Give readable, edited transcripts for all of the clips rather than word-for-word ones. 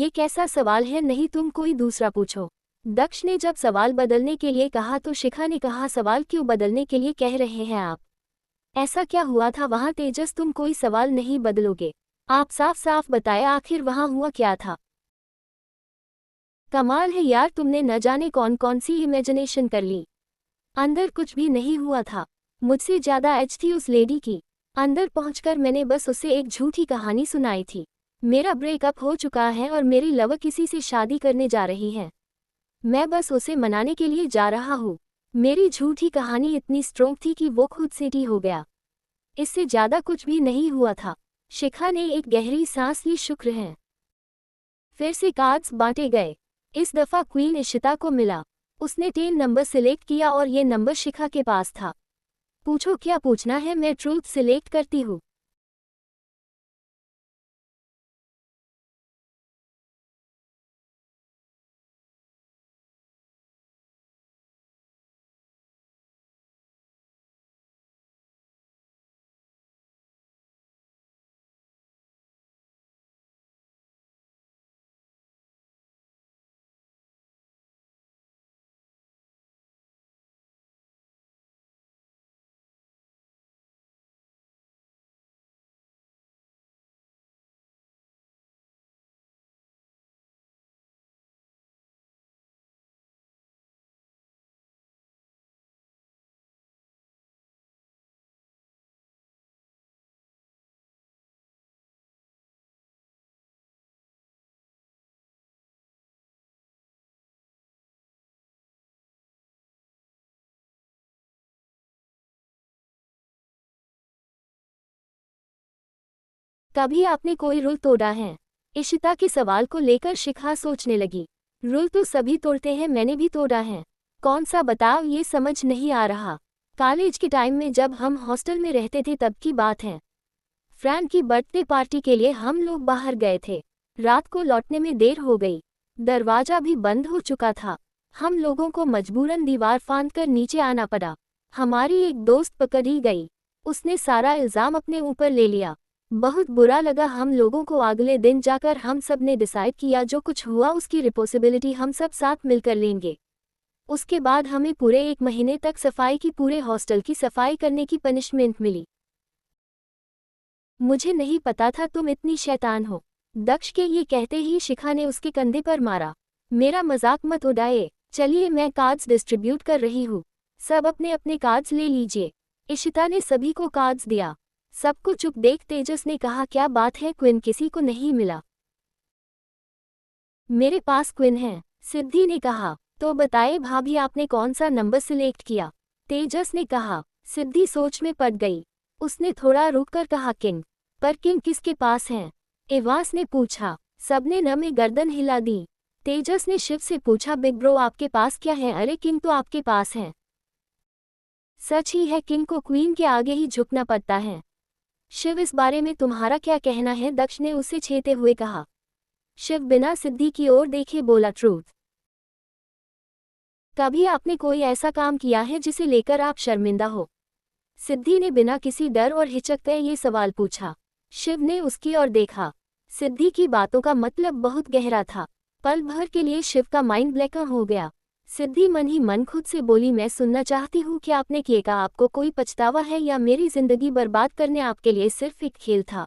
ये कैसा सवाल है, नहीं तुम कोई दूसरा पूछो। दक्ष ने जब सवाल बदलने के लिए कहा तो शिखा ने कहा, सवाल क्यों बदलने के लिए कह रहे हैं आप? ऐसा क्या हुआ था वहाँ तेजस? तुम कोई सवाल नहीं बदलोगे, आप साफ साफ बताए आखिर वहाँ हुआ क्या था? कमाल है यार, तुमने न जाने कौन कौन सी इमेजिनेशन कर ली। अंदर कुछ भी नहीं हुआ था, मुझसे ज्यादा एज थी उस लेडी की। अंदर पहुंचकर मैंने बस उसे एक झूठी कहानी सुनाई थी। मेरा ब्रेकअप हो चुका है और मेरी लव किसी से शादी करने जा रही है। मैं बस उसे मनाने के लिए जा रहा हूँ। मेरी झूठी कहानी इतनी स्ट्रोंग थी कि वो खुद से ही हो गया। इससे ज्यादा कुछ भी नहीं हुआ था। शिखा ने एक गहरी सांस ली। शुक्र है। फिर से कार्ड्स बांटे गए। इस दफा क्वीन इशिता को मिला। उसने 10 नंबर सिलेक्ट किया और ये नंबर शिखा के पास था। पूछो क्या पूछना है, मैं ट्रूथ सिलेक्ट करती हूँ। कभी आपने कोई रूल तोड़ा है? इशिता के सवाल को लेकर शिखा सोचने लगी। रूल तो सभी तोड़ते हैं, मैंने भी तोड़ा है। कौन सा बताओ, ये समझ नहीं आ रहा। कॉलेज के टाइम में जब हम हॉस्टल में रहते थे तब की बात है। फ्रैंक की बर्थडे पार्टी के लिए हम लोग बाहर गए थे। रात को लौटने में देर हो गई। दरवाजा भी बंद हो चुका था। हम लोगों को मजबूरन दीवार फांदकर नीचे आना पड़ा। हमारी एक दोस्त पकड़ी गई। उसने सारा इल्जाम अपने ऊपर ले लिया। बहुत बुरा लगा हम लोगों को। अगले दिन जाकर हम सब ने डिसाइड किया जो कुछ हुआ उसकी रिस्पॉन्सिबिलिटी हम सब साथ मिलकर लेंगे। उसके बाद हमें पूरे 1 महीने तक सफाई की, पूरे हॉस्टल की सफाई करने की पनिशमेंट मिली। मुझे नहीं पता था तुम इतनी शैतान हो। दक्ष के ये कहते ही शिखा ने उसके कंधे पर मारा। मेरा मजाक मत उड़ाए। चलिए मैं कार्ड्स डिस्ट्रीब्यूट कर रही हूँ, सब अपने अपने कार्ड्स ले लीजिए। इशिता ने सभी को कार्ड्स दिया। सबको चुप देख तेजस ने कहा, क्या बात है क्विन, किसी को नहीं मिला? मेरे पास क्विन है, सिद्धि ने कहा। तो बताए भाभी आपने कौन सा नंबर सिलेक्ट किया? तेजस ने कहा। सिद्धि सोच में पड़ गई। उसने थोड़ा रुककर कहा, किंग। पर किंग किसके पास है? एवांस ने पूछा। सबने न में गर्दन हिला दी। तेजस ने शिव से पूछा, बिग ब्रो आपके पास क्या है? अरे किंग तो आपके पास है। सच ही है, किंग को क्वीन के आगे ही झुकना पड़ता है। शिव इस बारे में तुम्हारा क्या कहना है? दक्ष ने उसे छेड़ते हुए कहा। शिव बिना सिद्धि की ओर देखे बोला, ट्रूथ। कभी आपने कोई ऐसा काम किया है जिसे लेकर आप शर्मिंदा हो? सिद्धि ने बिना किसी डर और हिचक के ये सवाल पूछा। शिव ने उसकी ओर देखा। सिद्धि की बातों का मतलब बहुत गहरा था। पल भर के लिए शिव का माइंड ब्लैक हो गया। सिद्धि मन ही मन खुद से बोली, मैं सुनना चाहती हूँ कि आपने किए का आपको कोई पछतावा है या मेरी जिंदगी बर्बाद करने आपके लिए सिर्फ एक खेल था?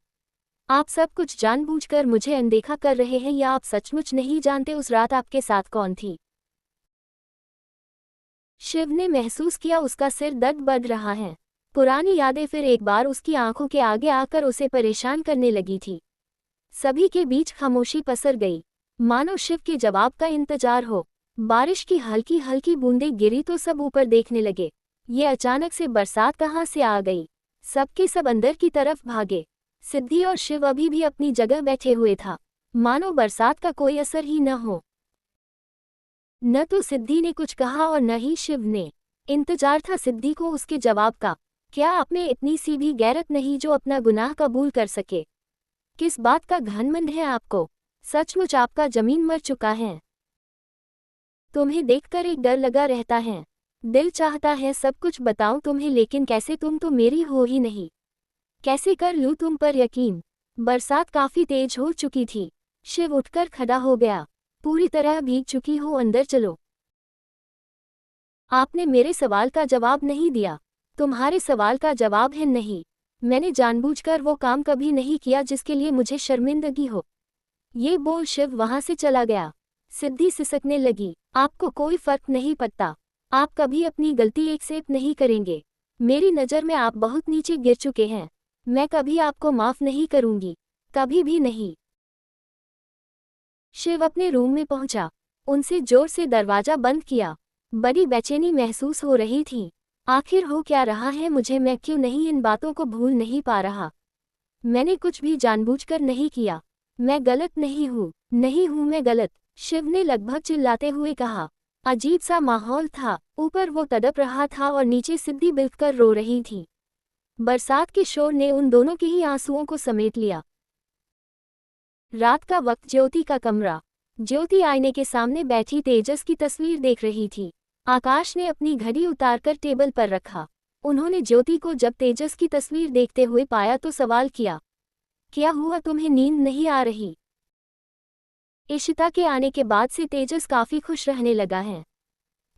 आप सब कुछ जानबूझकर मुझे अनदेखा कर रहे हैं या आप सचमुच नहीं जानते उस रात आपके साथ कौन थी? शिव ने महसूस किया उसका सिर दर्द बढ़ रहा है। पुरानी यादें फिर एक बार उसकी आंखों के आगे आकर उसे परेशान करने लगी थी। सभी के बीच खामोशी पसर गई, मानो शिव के जवाब का इंतजार हो। बारिश की हल्की हल्की बूंदें गिरी तो सब ऊपर देखने लगे। ये अचानक से बरसात कहाँ से आ गई? सबके सब अंदर की तरफ भागे। सिद्धि और शिव अभी भी अपनी जगह बैठे हुए था, मानो बरसात का कोई असर ही न हो। न तो सिद्धि ने कुछ कहा और न ही शिव ने। इंतजार था सिद्धि को उसके जवाब का। क्या आप में इतनी सी भी गैरत नहीं जो अपना गुनाह कबूल कर सके? किस बात का घमंड है आपको? सचमुच आपका जमीन मर चुका है। तुम्हें देखकर एक डर लगा रहता है। दिल चाहता है सब कुछ बताऊं तुम्हें, लेकिन कैसे? तुम तो मेरी हो ही नहीं। कैसे कर लूं तुम पर यकीन? बरसात काफी तेज हो चुकी थी। शिव उठकर खड़ा हो गया। पूरी तरह भीग चुकी हूँ, अंदर चलो। आपने मेरे सवाल का जवाब नहीं दिया। तुम्हारे सवाल का जवाब है नहीं। मैंने जानबूझकर वो काम कभी नहीं किया जिसके लिए मुझे शर्मिंदगी हो। ये बोल शिव वहां से चला गया। सिद्धि सिसकने लगी। आपको कोई फर्क नहीं पड़ता। आप कभी अपनी गलती एक्सेप्ट नहीं करेंगे। मेरी नज़र में आप बहुत नीचे गिर चुके हैं। मैं कभी आपको माफ नहीं करूंगी, कभी भी नहीं। शिव अपने रूम में पहुंचा। उनसे जोर से दरवाजा बंद किया। बड़ी बेचैनी महसूस हो रही थी। आखिर हो क्या रहा है मुझे, मैं क्यों नहीं इन बातों को भूल नहीं पा रहा। मैंने कुछ भी जानबूझकर नहीं किया। मैं गलत नहीं हूँ, नहीं हूँ मैं गलत, शिव ने लगभग चिल्लाते हुए कहा। अजीब सा माहौल था। ऊपर वो तड़प रहा था और नीचे सिद्धि बिलखकर रो रही थी। बरसात के शोर ने उन दोनों के ही आंसुओं को समेट लिया। रात का वक्त, ज्योति का कमरा। ज्योति आईने के सामने बैठी तेजस की तस्वीर देख रही थी। आकाश ने अपनी घड़ी उतारकर टेबल पर रखा। उन्होंने ज्योति को जब तेजस की तस्वीर देखते हुए पाया तो सवाल किया, क्या हुआ, तुम्हें नींद नहीं आ रही? इशिता के आने के बाद से तेजस काफी खुश रहने लगा है।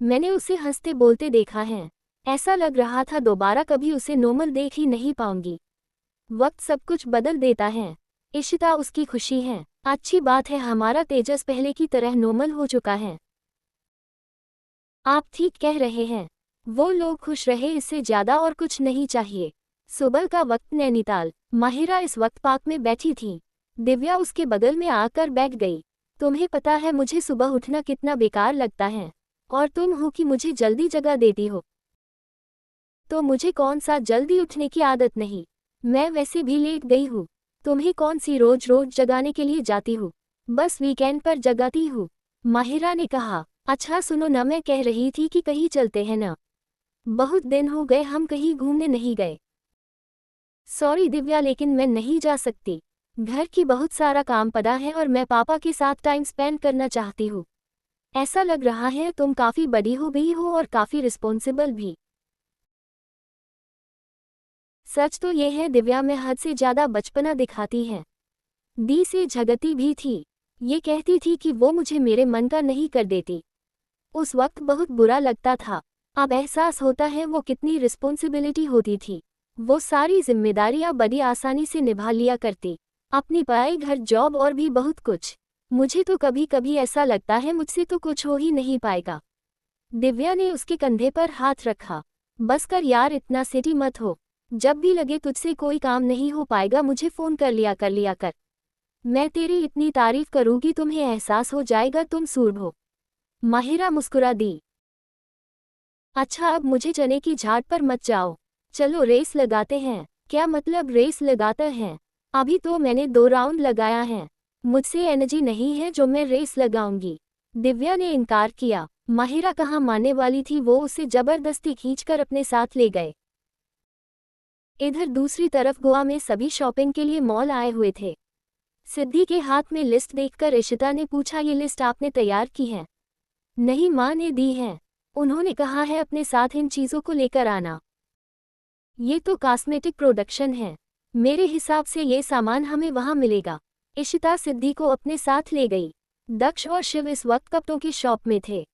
मैंने उसे हंसते बोलते देखा है। ऐसा लग रहा था दोबारा कभी उसे नॉर्मल देख ही नहीं पाऊंगी। वक्त सब कुछ बदल देता है। इशिता उसकी खुशी है। अच्छी बात है, हमारा तेजस पहले की तरह नॉर्मल हो चुका है। आप ठीक कह रहे हैं। वो लोग खुश रहे, इससे ज्यादा और कुछ नहीं चाहिए। सुबह का वक्त, नैनीताल। माहिरा इस वक्त पार्क में बैठी थी। दिव्या उसके बगल में आकर बैठ गई। तुम्हें पता है मुझे सुबह उठना कितना बेकार लगता है, और तुम हो कि मुझे जल्दी जगा देती हो। तो मुझे कौन सा जल्दी उठने की आदत नहीं, मैं वैसे भी लेट गई हूँ। तुम्हें कौन सी रोज रोज जगाने के लिए जाती हूँ, बस वीकेंड पर जगाती हूँ। माहिरा ने कहा। अच्छा सुनो ना, मैं कह रही थी कि कहीं चलते हैं ना। बहुत दिन हो गए हम कहीं घूमने नहीं गए। सॉरी दिव्या, लेकिन मैं नहीं जा सकती। घर की बहुत सारा काम पड़ा है और मैं पापा के साथ टाइम स्पेंड करना चाहती हूँ। ऐसा लग रहा है तुम काफी बड़ी हो गई हो और काफी रिस्पॉन्सिबल भी। सच तो ये है दिव्या, मैं हद से ज्यादा बचपना दिखाती है। दी से झगड़ती भी थी। ये कहती थी कि वो मुझे मेरे मन का नहीं कर देती। उस वक्त बहुत बुरा लगता था। अब एहसास होता है वो कितनी रिस्पॉन्सिबिलिटी होती थी। वो सारी जिम्मेदारियां बड़ी आसानी से निभा लिया करती। अपनी पढ़ाई, घर, जॉब और भी बहुत कुछ। मुझे तो कभी कभी ऐसा लगता है मुझसे तो कुछ हो ही नहीं पाएगा। दिव्या ने उसके कंधे पर हाथ रखा। बस कर यार, इतना सिटी मत हो। जब भी लगे तुझसे कोई काम नहीं हो पाएगा मुझे फोन कर लिया कर। मैं तेरी इतनी तारीफ करूंगी तुम्हें एहसास हो जाएगा तुम सूर्य हो। माहिरा मुस्कुरा दी। अच्छा अब मुझे चने की झाड़ पर मत जाओ, चलो रेस लगाते हैं। क्या मतलब रेस लगाते हैं? अभी तो मैंने 2 राउंड लगाया है। मुझसे एनर्जी नहीं है जो मैं रेस लगाऊंगी। दिव्या ने इनकार किया। माहिरा कहाँ मानने वाली थी, वो उसे जबरदस्ती खींचकर अपने साथ ले गए। इधर दूसरी तरफ गोवा में सभी शॉपिंग के लिए मॉल आए हुए थे। सिद्धि के हाथ में लिस्ट देखकर इशिता ने पूछा, ये लिस्ट आपने तैयार की है? नहीं, माँ ने दी है। उन्होंने कहा है अपने साथ इन चीज़ों को लेकर आना। ये तो कॉस्मेटिक प्रोडक्शन है, मेरे हिसाब से ये सामान हमें वहाँ मिलेगा। इशिता सिद्धि को अपने साथ ले गई। दक्ष और शिव इस वक्त कपड़ों की शॉप में थे।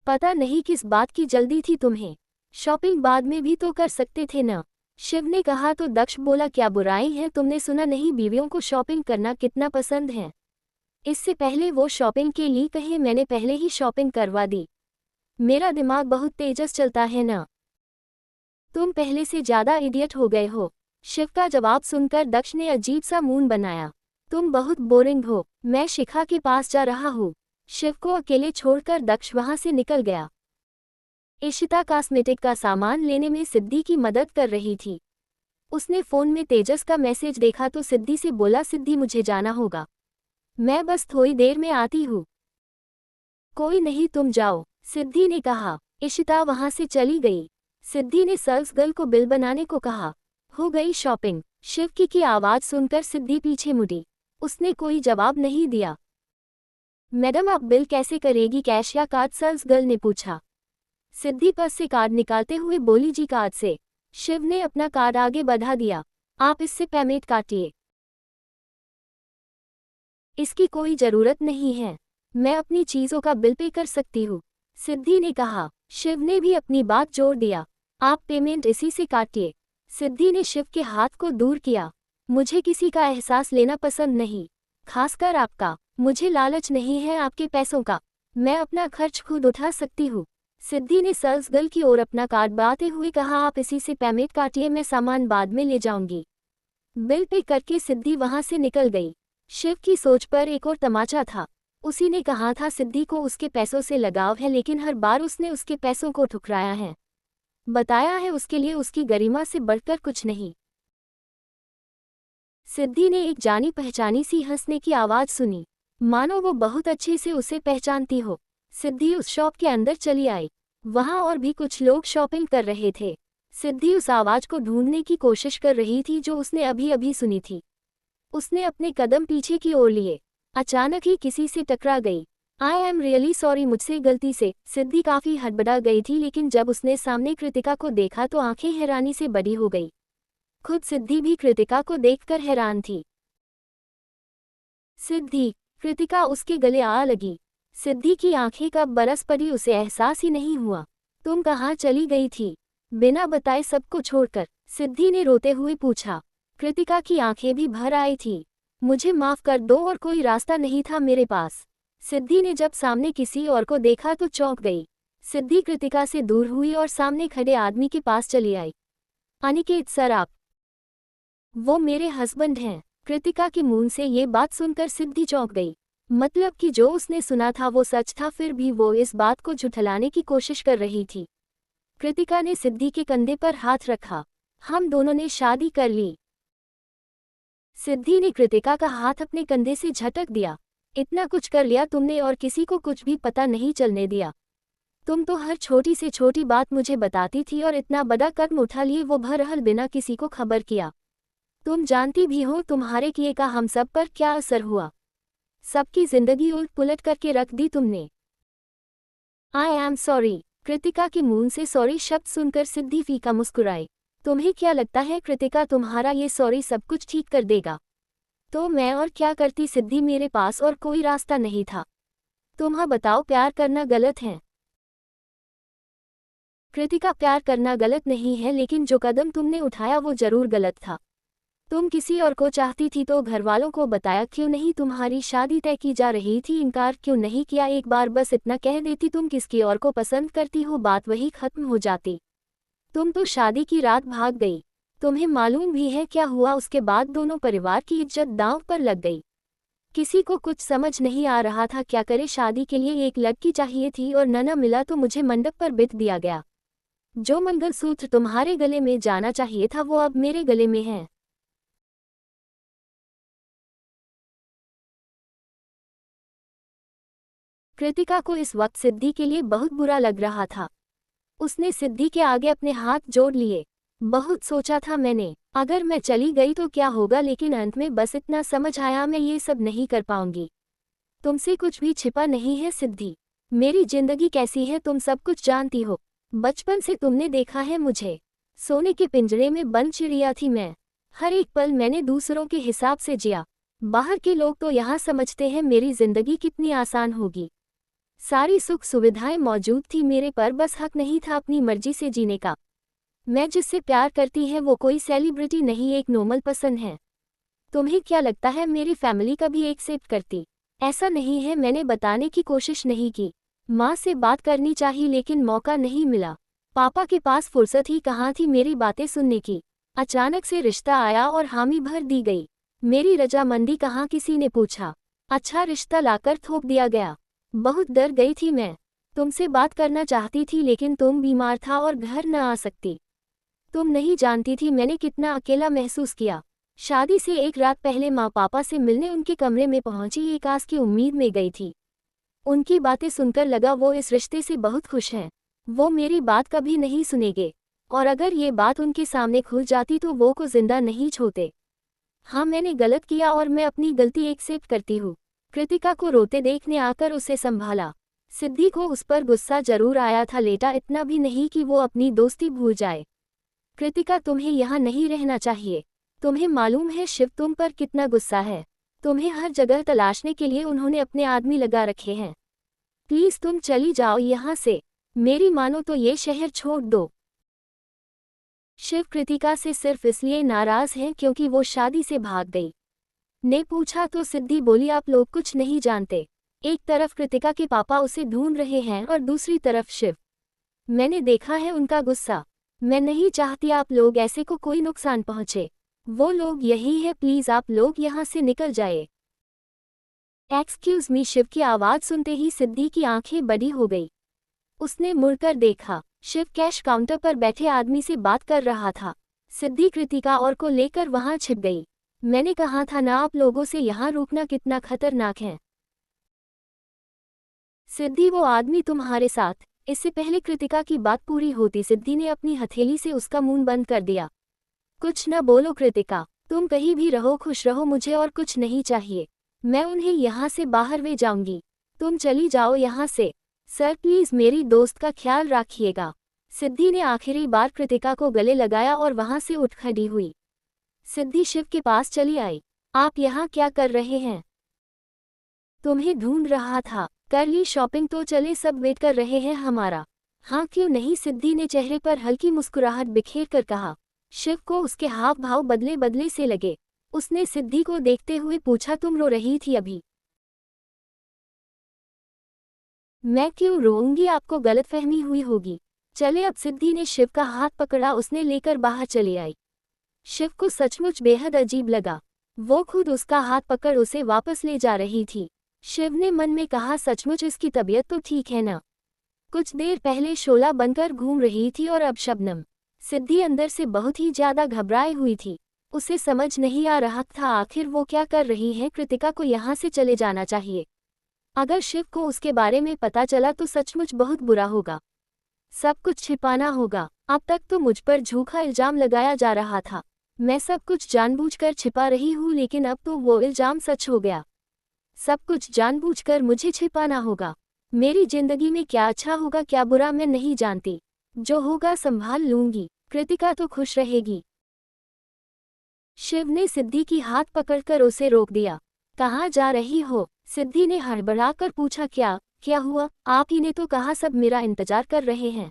पता नहीं किस बात की जल्दी थी तुम्हें, शॉपिंग बाद में भी तो कर सकते थे ना, शिव ने कहा। तो दक्ष बोला, क्या बुराई है, तुमने सुना नहीं बीवियों को शॉपिंग करना कितना पसंद है। इससे पहले वो शॉपिंग के लिए कहे, मैंने पहले ही शॉपिंग करवा दी। मेरा दिमाग बहुत तेजस चलता है ना। तुम पहले से ज्यादा इडियट हो गए हो। शिव का जवाब सुनकर दक्ष ने अजीब सा मुंह बनाया। तुम बहुत बोरिंग हो, मैं शिखा के पास जा रहा हूँ। शिव को अकेले छोड़कर दक्ष वहां से निकल गया। इशिता कॉस्मेटिक का सामान लेने में सिद्धि की मदद कर रही थी। उसने फोन में तेजस का मैसेज देखा तो सिद्धि से बोला, सिद्धि मुझे जाना होगा, मैं बस थोड़ी देर में आती हूँ। कोई नहीं, तुम जाओ, सिद्धि ने कहा। इशिता वहां से चली गई। सिद्धि ने सर्व्स गर्ल को बिल बनाने को कहा। हो गई शॉपिंग। शिव की आवाज सुनकर सिद्धि पीछे मुड़ी। उसने कोई जवाब नहीं दिया। मैडम आप बिल कैसे करेगी, कैश या कार्ड, सर्व्स गर्ल ने पूछा। सिद्धि पर्स से कार्ड निकालते हुए बोली, जी कार्ड से। शिव ने अपना कार्ड आगे बढ़ा दिया। आप इससे पेमेंट काटिए। इसकी कोई जरूरत नहीं है, मैं अपनी चीजों का बिल पे कर सकती हूँ, सिद्धि ने कहा। शिव ने भी अपनी बात जोड़ दिया, आप पेमेंट इसी से काटिए। सिद्धि ने शिव के हाथ को दूर किया। मुझे किसी का एहसास लेना पसंद नहीं, खासकर आपका। मुझे लालच नहीं है आपके पैसों का, मैं अपना खर्च खुद उठा सकती हूँ। सिद्धि ने सेल्स गर्ल की ओर अपना कार्ड बढ़ाते हुए कहा, आप इसी से पेमेंट काटिए, मैं सामान बाद में ले जाऊंगी। बिल पे करके सिद्धि वहां से निकल गई। शिव की सोच पर एक और तमाचा था। उसी ने कहा था सिद्धि को उसके पैसों से लगाव है, लेकिन हर बार उसने उसके पैसों को ठुकराया है। बताया है उसके लिए उसकी गरिमा से बढ़कर कुछ नहीं। सिद्धि ने एक जानी पहचानी सी हंसने की आवाज सुनी, मानो वो बहुत अच्छे से उसे पहचानती हो। सिद्धि उस शॉप के अंदर चली आई। वहां और भी कुछ लोग शॉपिंग कर रहे थे। सिद्धि उस आवाज को ढूंढने की कोशिश कर रही थी जो उसने अभी अभी सुनी थी। उसने अपने कदम पीछे की ओर लिए। अचानक ही किसी से टकरा गई। आई एम रियली सॉरी, मुझसे गलती से। सिद्धि काफी हड़बड़ा गई थी, लेकिन जब उसने सामने कृतिका को देखा तो आंखें हैरानी से बड़ी हो गई। खुद सिद्धि भी कृतिका को देखकर हैरान थी। सिद्धि, कृतिका उसके गले आ लगी। सिद्धि की आंखें कब बरस पड़ी उसे एहसास ही नहीं हुआ। तुम कहाँ चली गई थी, बिना बताए सबको छोड़कर? सिद्धि ने रोते हुए पूछा। कृतिका की आंखें भी भर आई थी। मुझे माफ कर दो, और कोई रास्ता नहीं था मेरे पास। सिद्धि ने जब सामने किसी और को देखा तो चौंक गई। सिद्धि कृतिका से दूर हुई और सामने खड़े आदमी के पास चली आई। अनिकेत सर, आप? वो मेरे हस्बैंड हैं। कृतिका के मुंह से ये बात सुनकर सिद्धि चौंक गई। मतलब कि जो उसने सुना था वो सच था, फिर भी वो इस बात को झुठलाने की कोशिश कर रही थी। कृतिका ने सिद्धि के कंधे पर हाथ रखा। हम दोनों ने शादी कर ली। सिद्धि ने कृतिका का हाथ अपने कंधे से झटक दिया। इतना कुछ कर लिया तुमने और किसी को कुछ भी पता नहीं चलने दिया। तुम तो हर छोटी से छोटी बात मुझे बताती थी, और इतना बड़ा कदम उठा लिए वो बहरहाल बिना किसी को खबर किया। तुम जानती भी हो तुम्हारे किए का हम सब पर क्या असर हुआ। सबकी जिंदगी उलट पुलट करके रख दी तुमने। I am sorry. कृतिका के मुंह से सॉरी शब्द सुनकर सिद्धि फीका मुस्कुराई। तुम्हें क्या लगता है कृतिका, तुम्हारा ये सॉरी सब कुछ ठीक कर देगा? तो मैं और क्या करती सिद्धि, मेरे पास और कोई रास्ता नहीं था। तुम बताओ, प्यार करना गलत है? कृतिका, प्यार करना गलत नहीं है, लेकिन जो कदम तुमने उठाया वो जरूर गलत था। तुम किसी और को चाहती थी तो घरवालों को बताया क्यों नहीं? तुम्हारी शादी तय की जा रही थी, इनकार क्यों नहीं किया? एक बार बस इतना कह देती तुम किसकी और को पसंद करती हो, बात वही खत्म हो जाती। तुम तो शादी की रात भाग गई। तुम्हें मालूम भी है क्या हुआ उसके बाद? दोनों परिवार की इज्जत दांव पर लग गई। किसी को कुछ समझ नहीं आ रहा था क्या करे। शादी के लिए एक लड़की चाहिए थी और न मिला तो मुझे मंडप पर बिठ दिया गया। जो मंगलसूत्र तुम्हारे गले में जाना चाहिए था वो अब मेरे गले में है। कृतिका को इस वक्त सिद्धि के लिए बहुत बुरा लग रहा था। उसने सिद्धि के आगे अपने हाथ जोड़ लिए। बहुत सोचा था मैंने, अगर मैं चली गई तो क्या होगा, लेकिन अंत में बस इतना समझ आया, मैं ये सब नहीं कर पाऊंगी। तुमसे कुछ भी छिपा नहीं है सिद्धि। मेरी जिंदगी कैसी है तुम सब कुछ जानती हो। बचपन से तुमने देखा है मुझे। सोने के पिंजरे में बंद चिड़िया थी मैं। हर एक पल मैंने दूसरों के हिसाब से जिया। बाहर के लोग तो यहाँ समझते हैं मेरी जिंदगी कितनी आसान होगी। सारी सुख सुविधाएं मौजूद थी मेरे पर, बस हक नहीं था अपनी मर्जी से जीने का। मैं जिससे प्यार करती है वो कोई सेलिब्रिटी नहीं, एक नॉर्मल पसंद है। तुम्हें क्या लगता है मेरी फैमिली कभी एक्सेप्ट करती? ऐसा नहीं है, मैंने बताने की कोशिश नहीं की। माँ से बात करनी चाहिए लेकिन मौका नहीं मिला। पापा के पास फुर्सत ही कहाँ थी मेरी बातें सुनने की। अचानक से रिश्ता आया और हामी भर दी गई। मेरी रजामंदी कहाँ किसी ने पूछा। अच्छा रिश्ता लाकर थोप दिया गया। बहुत डर गई थी मैं। तुमसे बात करना चाहती थी लेकिन तुम बीमार था और घर न आ सकती। तुम नहीं जानती थी मैंने कितना अकेला महसूस किया। शादी से एक रात पहले माँ पापा से मिलने उनके कमरे में पहुंची, एक आस की उम्मीद में गई थी। उनकी बातें सुनकर लगा वो इस रिश्ते से बहुत खुश हैं। वो मेरी बात कभी नहीं सुनेंगे, और अगर ये बात उनके सामने खुल जाती तो वो को जिंदा नहीं छोड़ते। हाँ, मैंने गलत किया और मैं अपनी गलती एक्सेप्ट करती हूँ। कृतिका को रोते देखने आकर उसे संभाला। सिद्धि को उस पर गुस्सा जरूर आया था, लेटा इतना भी नहीं कि वो अपनी दोस्ती भूल जाए। कृतिका, तुम्हें यहाँ नहीं रहना चाहिए। तुम्हें मालूम है शिव तुम पर कितना गुस्सा है। तुम्हें हर जगह तलाशने के लिए उन्होंने अपने आदमी लगा रखे हैं। प्लीज तुम चली जाओ यहाँ से, मेरी मानो तो ये शहर छोड़ दो। शिव कृतिका से सिर्फ इसलिए नाराज हैं क्योंकि वो शादी से भाग गई। ने पूछा तो सिद्धि बोली आप लोग कुछ नहीं जानते। एक तरफ कृतिका के पापा उसे ढूंढ रहे हैं और दूसरी तरफ शिव। मैंने देखा है उनका गुस्सा। मैं नहीं चाहती आप लोग ऐसे को कोई नुकसान पहुंचे। वो लोग यही है, प्लीज आप लोग यहाँ से निकल जाए। Excuse me. शिव की आवाज सुनते ही सिद्धि की आंखें बड़ी हो गई। उसने मुड़कर देखा, शिव कैश काउंटर पर बैठे आदमी से बात कर रहा था। सिद्धि कृतिका और को लेकर वहां छिप गई। मैंने कहा था ना आप लोगों से यहाँ रुकना कितना खतरनाक है। सिद्धि वो आदमी तुम्हारे साथ। इससे पहले कृतिका की बात पूरी होती सिद्धि ने अपनी हथेली से उसका मुंह बंद कर दिया। कुछ न बोलो कृतिका, तुम कहीं भी रहो खुश रहो, मुझे और कुछ नहीं चाहिए। मैं उन्हें यहाँ से बाहर ले जाऊंगी, तुम चली जाओ यहाँ से। सर प्लीज मेरी दोस्त का ख्याल रखिएगा। सिद्धि ने आखिरी बार कृतिका को गले लगाया और वहां से उठ खड़ी हुई। सिद्धि शिव के पास चली आई। आप यहाँ क्या कर रहे हैं? तुम्हें ढूंढ रहा था। कर ली शॉपिंग तो चले, सब वेट कर रहे हैं हमारा। हाँ क्यों नहीं, सिद्धि ने चेहरे पर हल्की मुस्कुराहट बिखेर कर कहा। शिव को उसके हाव भाव बदले बदले से लगे। उसने सिद्धि को देखते हुए पूछा तुम रो रही थी अभी? मैं क्यों रोऊंगी, आपको गलतफहमी हुई होगी। चले अब। सिद्धि ने शिव का हाथ पकड़ा, उसने लेकर बाहर चली आई। शिव को सचमुच बेहद अजीब लगा। वो खुद उसका हाथ पकड़ उसे वापस ले जा रही थी। शिव ने मन में कहा सचमुच इसकी तबीयत तो ठीक है ना। कुछ देर पहले शोला बनकर घूम रही थी और अब शबनम। सिद्धि अंदर से बहुत ही ज्यादा घबराई हुई थी। उसे समझ नहीं आ रहा था आखिर वो क्या कर रही है। कृतिका को यहाँ से चले जाना चाहिए। अगर शिव को उसके बारे में पता चला तो सचमुच बहुत बुरा होगा। सब कुछ छिपाना होगा। अब तक तो मुझ पर झूठा इल्जाम लगाया जा रहा था। मैं सब कुछ जानबूझकर छिपा रही हूँ, लेकिन अब तो वो इल्जाम सच हो गया। सब कुछ जानबूझकर मुझे छिपाना होगा। मेरी जिंदगी में क्या अच्छा होगा क्या बुरा मैं नहीं जानती। जो होगा संभाल लूंगी। कृतिका तो खुश रहेगी। शिव ने सिद्धि की हाथ पकड़कर उसे रोक दिया। कहाँ जा रही हो? सिद्धि ने हड़बड़ाकर पूछा। क्या हुआ? आप ही ने तो कहा सब मेरा इंतजार कर रहे हैं।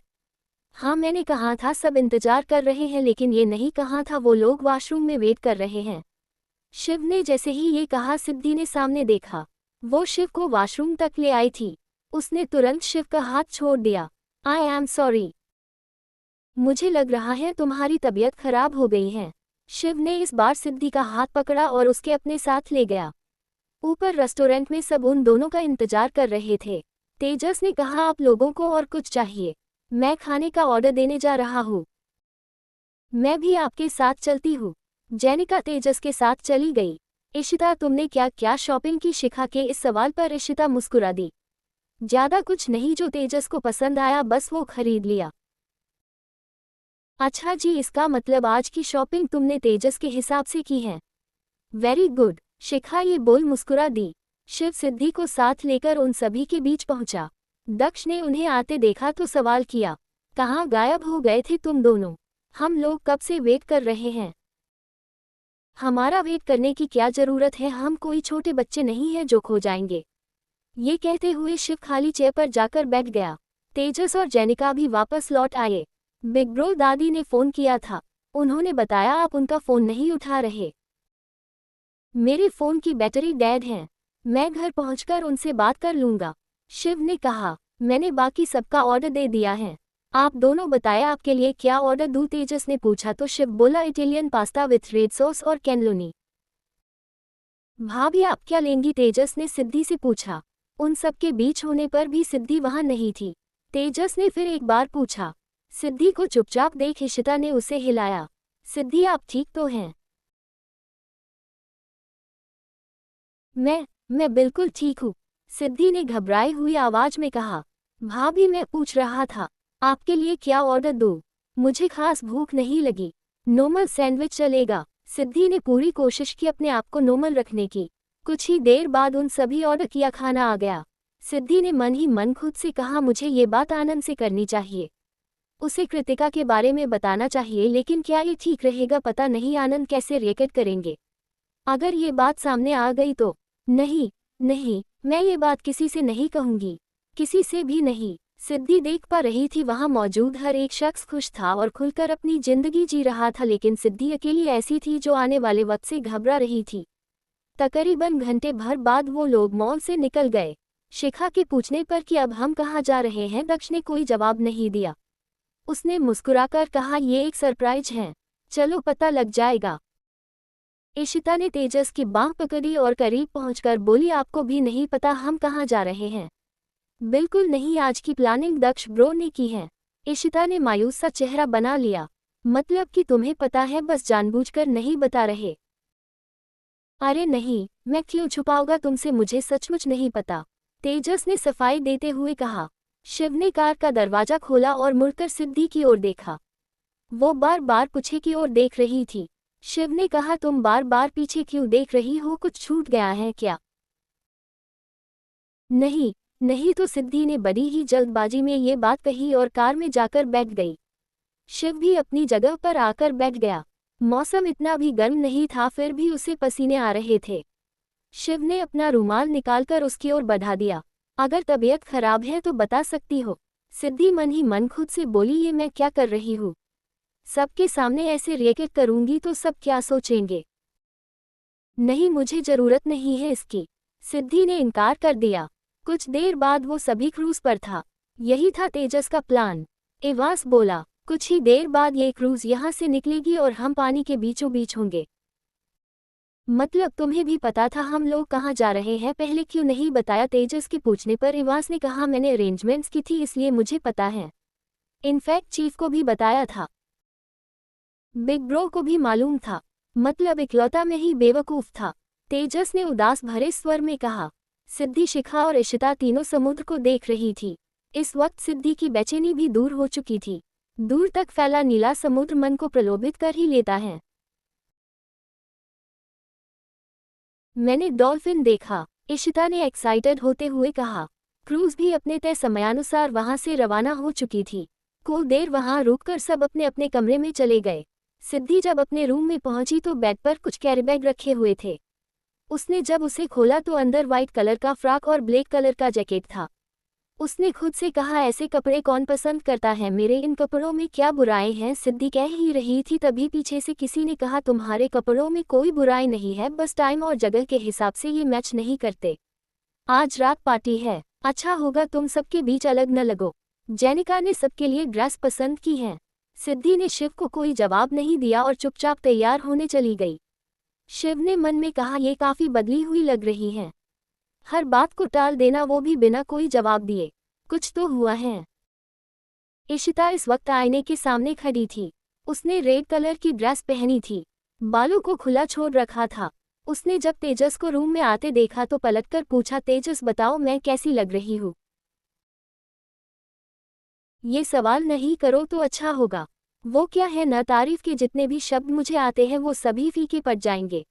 हाँ मैंने कहा था सब इंतजार कर रहे हैं, लेकिन ये नहीं कहा था वो लोग वॉशरूम में वेट कर रहे हैं। शिव ने जैसे ही ये कहा सिद्धि ने सामने देखा। वो शिव को वॉशरूम तक ले आई थी। उसने तुरंत शिव का हाथ छोड़ दिया। I am sorry. मुझे लग रहा है तुम्हारी तबीयत खराब हो गई है। शिव ने इस बार सिद्धि का हाथ पकड़ा और उसके अपने साथ ले गया। ऊपर रेस्टोरेंट में सब उन दोनों का इंतजार कर रहे थे। तेजस ने कहा आप लोगों को और कुछ चाहिए? मैं खाने का ऑर्डर देने जा रहा हूँ। मैं भी आपके साथ चलती हूँ। जेनिका तेजस के साथ चली गई। इशिता तुमने क्या क्या शॉपिंग की? शिखा के इस सवाल पर इशिता मुस्कुरा दी। ज्यादा कुछ नहीं, जो तेजस को पसंद आया बस वो खरीद लिया। अच्छा जी, इसका मतलब आज की शॉपिंग तुमने तेजस के हिसाब से की है। Very good. शिखा ये बोल मुस्कुरा दी। शिव सिद्धि को साथ लेकर उन सभी के बीच पहुंचा। दक्ष ने उन्हें आते देखा तो सवाल किया, कहाँ गायब हो गए थे तुम दोनों? हम लोग कब से वेट कर रहे हैं। हमारा वेट करने की क्या जरूरत है, हम कोई छोटे बच्चे नहीं हैं जो खो जाएंगे। ये कहते हुए शिव खाली चेयर पर जाकर बैठ गया। तेजस और जेनिका भी वापस लौट आए। बिग ब्रो दादी ने फोन किया था। उन्होंने बताया आप उनका फोन नहीं उठा रहे। मेरे फोन की बैटरी डेड है। मैं घर पहुंचकर उनसे बात कर लूंगा। शिव ने कहा, मैंने बाकी सबका ऑर्डर दे दिया है। आप दोनों बताएं आपके लिए क्या ऑर्डर दूं? तेजस ने पूछा तो शिव बोला Italian pasta with red sauce और कैनलोनी। भाभी आप क्या लेंगी? तेजस ने सिद्धि से पूछा। उन सबके बीच होने पर भी सिद्धि वहां नहीं थी। तेजस ने फिर एक बार पूछा। सिद्धि को चुपचाप देख इशिता ने उसे हिलाया। सिद्धि आप ठीक तो हैं? मैं बिल्कुल ठीक हूँ, सिद्धि ने घबराई हुई आवाज में कहा। भाभी मैं पूछ रहा था आपके लिए क्या ऑर्डर दूँ? मुझे खास भूख नहीं लगी। नॉर्मल सैंडविच चलेगा। सिद्धि ने पूरी कोशिश की अपने आप को नॉर्मल रखने की। कुछ ही देर बाद उन सभी ऑर्डर किया खाना आ गया। सिद्धि ने मन ही मन खुद से कहा मुझे ये बात आनंद से करनी चाहिए। उसे कृतिका के बारे में बताना चाहिए, लेकिन क्या ये ठीक रहेगा पता नहीं आनंद कैसे रिएक्ट करेंगे। अगर ये बात सामने आ गई तो? नहीं, नहीं, मैं ये बात किसी से नहीं कहूंगी, किसी से भी नहीं। सिद्धि देख पा रही थी वहां मौजूद हर एक शख्स खुश था और खुलकर अपनी जिंदगी जी रहा था, लेकिन सिद्धि अकेली ऐसी थी जो आने वाले वक्त से घबरा रही थी। तकरीबन घंटे भर बाद वो लोग मॉल से निकल गए। शिखा के पूछने पर कि अब हम कहाँ जा रहे हैं, दक्ष ने कोई जवाब नहीं दिया। उसने मुस्कुराकर कहा, ये एक सरप्राइज है, चलो पता लग जाएगा। इशिता ने तेजस की बांह पकड़ी और करीब पहुंचकर बोली, आपको भी नहीं पता हम कहाँ जा रहे हैं? बिल्कुल नहीं, आज की प्लानिंग दक्ष ब्रो ने की है। इशिता ने मायूस सा चेहरा बना लिया। मतलब कि तुम्हें पता है, बस जानबूझकर नहीं बता रहे? अरे नहीं, मैं क्यों छुपाऊंगा तुमसे, मुझे सचमुच नहीं पता, तेजस ने सफाई देते हुए कहा। शिव ने कार का दरवाजा खोला और मुड़कर सिद्धि की ओर देखा। वो बार बार पीछे की ओर देख रही थी। शिव ने कहा, तुम बार बार पीछे क्यों देख रही हो, कुछ छूट गया है क्या? नहीं, नहीं, तो सिद्धि ने बड़ी ही जल्दबाजी में ये बात कही और कार में जाकर बैठ गई। शिव भी अपनी जगह पर आकर बैठ गया। मौसम इतना भी गर्म नहीं था, फिर भी उसे पसीने आ रहे थे। शिव ने अपना रुमाल निकालकर उसकी ओर बढ़ा दिया। अगर तबीयत खराब है तो बता सकती हो, सिद्धि मन ही मन खुद से बोली, ये मैं क्या कर रही हूँ? सबके सामने ऐसे रिएक्ट करूंगी तो सब क्या सोचेंगे? नहीं, मुझे जरूरत नहीं है इसकी, सिद्धि ने इनकार कर दिया। कुछ देर बाद वो सभी क्रूज पर था। यही था तेजस का प्लान। एवास बोला, कुछ ही देर बाद ये क्रूज यहाँ से निकलेगी और हम पानी के बीचों बीच होंगे। मतलब तुम्हें भी पता था हम लोग कहाँ जा रहे हैं, पहले क्यों नहीं बताया? तेजस के पूछने पर एवास ने कहा, मैंने अरेंजमेंट्स की थी इसलिए मुझे पता है। इनफैक्ट चीफ को भी बताया था, बिग ब्रो को भी मालूम था। मतलब इकलौता में ही बेवकूफ था, तेजस ने उदास भरे स्वर में कहा। सिद्धि, शिखा और इशिता तीनों समुद्र को देख रही थी। इस वक्त सिद्धि की बेचैनी भी दूर हो चुकी थी। दूर तक फैला नीला समुद्र मन को प्रलोभित कर ही लेता है। मैंने डॉल्फिन देखा, इशिता ने एक्साइटेड होते हुए कहा। क्रूज भी अपने तय समयानुसार वहां से रवाना हो चुकी थी। कुछ देर वहां रुककर सब अपने अपने कमरे में चले गए। सिद्धि जब अपने रूम में पहुंची तो बेड पर कुछ कैरीबैग रखे हुए थे। उसने जब उसे खोला तो अंदर व्हाइट कलर का फ्रॉक और ब्लैक कलर का जैकेट था। उसने खुद से कहा, ऐसे कपड़े कौन पसंद करता है, मेरे इन कपड़ों में क्या बुराई है? सिद्धि कह ही रही थी तभी पीछे से किसी ने कहा, तुम्हारे कपड़ों में कोई बुराई नहीं है, बस टाइम और जगह के हिसाब से ये मैच नहीं करते। आज रात पार्टी है, अच्छा होगा तुम सबके बीच अलग न लगो। जेनिका ने सबके लिए ड्रेस पसंद की है। सिद्धि ने शिव को कोई जवाब नहीं दिया और चुपचाप तैयार होने चली गई। शिव ने मन में कहा, ये काफी बदली हुई लग रही है। हर बात को टाल देना, वो भी बिना कोई जवाब दिए। कुछ तो हुआ है। इशिता इस वक्त आईने के सामने खड़ी थी। उसने रेड कलर की ड्रेस पहनी थी, बालों को खुला छोड़ रखा था। उसने जब तेजस को रूम में आते देखा तो पलटकर पूछा, तेजस बताओ मैं कैसी लग रही हूँ? ये सवाल नहीं करो तो अच्छा होगा। वो क्या है, न तारीफ के जितने भी शब्द मुझे आते हैं वो सभी फीके पड़ जाएंगे।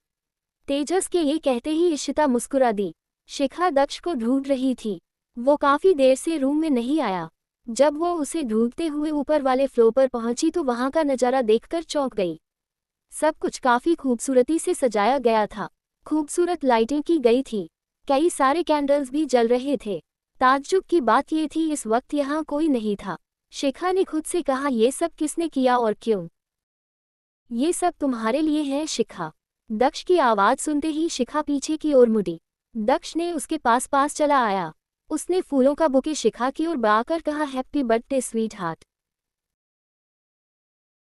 तेजस के ये कहते ही इशिता मुस्कुरा दी। शिखा दक्ष को ढूंढ रही थी। वो काफी देर से रूम में नहीं आया। जब वो उसे ढूंढते हुए ऊपर वाले फ्लोर पर पहुंची तो वहां का नजारा देखकर चौंक गई। सब कुछ काफी खूबसूरती से सजाया गया था। खूबसूरत लाइटिंग की गई थी। कई सारे कैंडल्स भी जल रहे थे। ताज्जुब की बात ये थी, इस वक्त यहाँ कोई नहीं था। शिखा ने खुद से कहा, ये सब किसने किया और क्यों? ये सब तुम्हारे लिए है शिखा। दक्ष की आवाज सुनते ही शिखा पीछे की ओर मुड़ी। दक्ष ने उसके पास पास चला आया। उसने फूलों का बुके शिखा की ओर बढ़ाकर कहा, हैप्पी बर्थडे स्वीट हार्ट।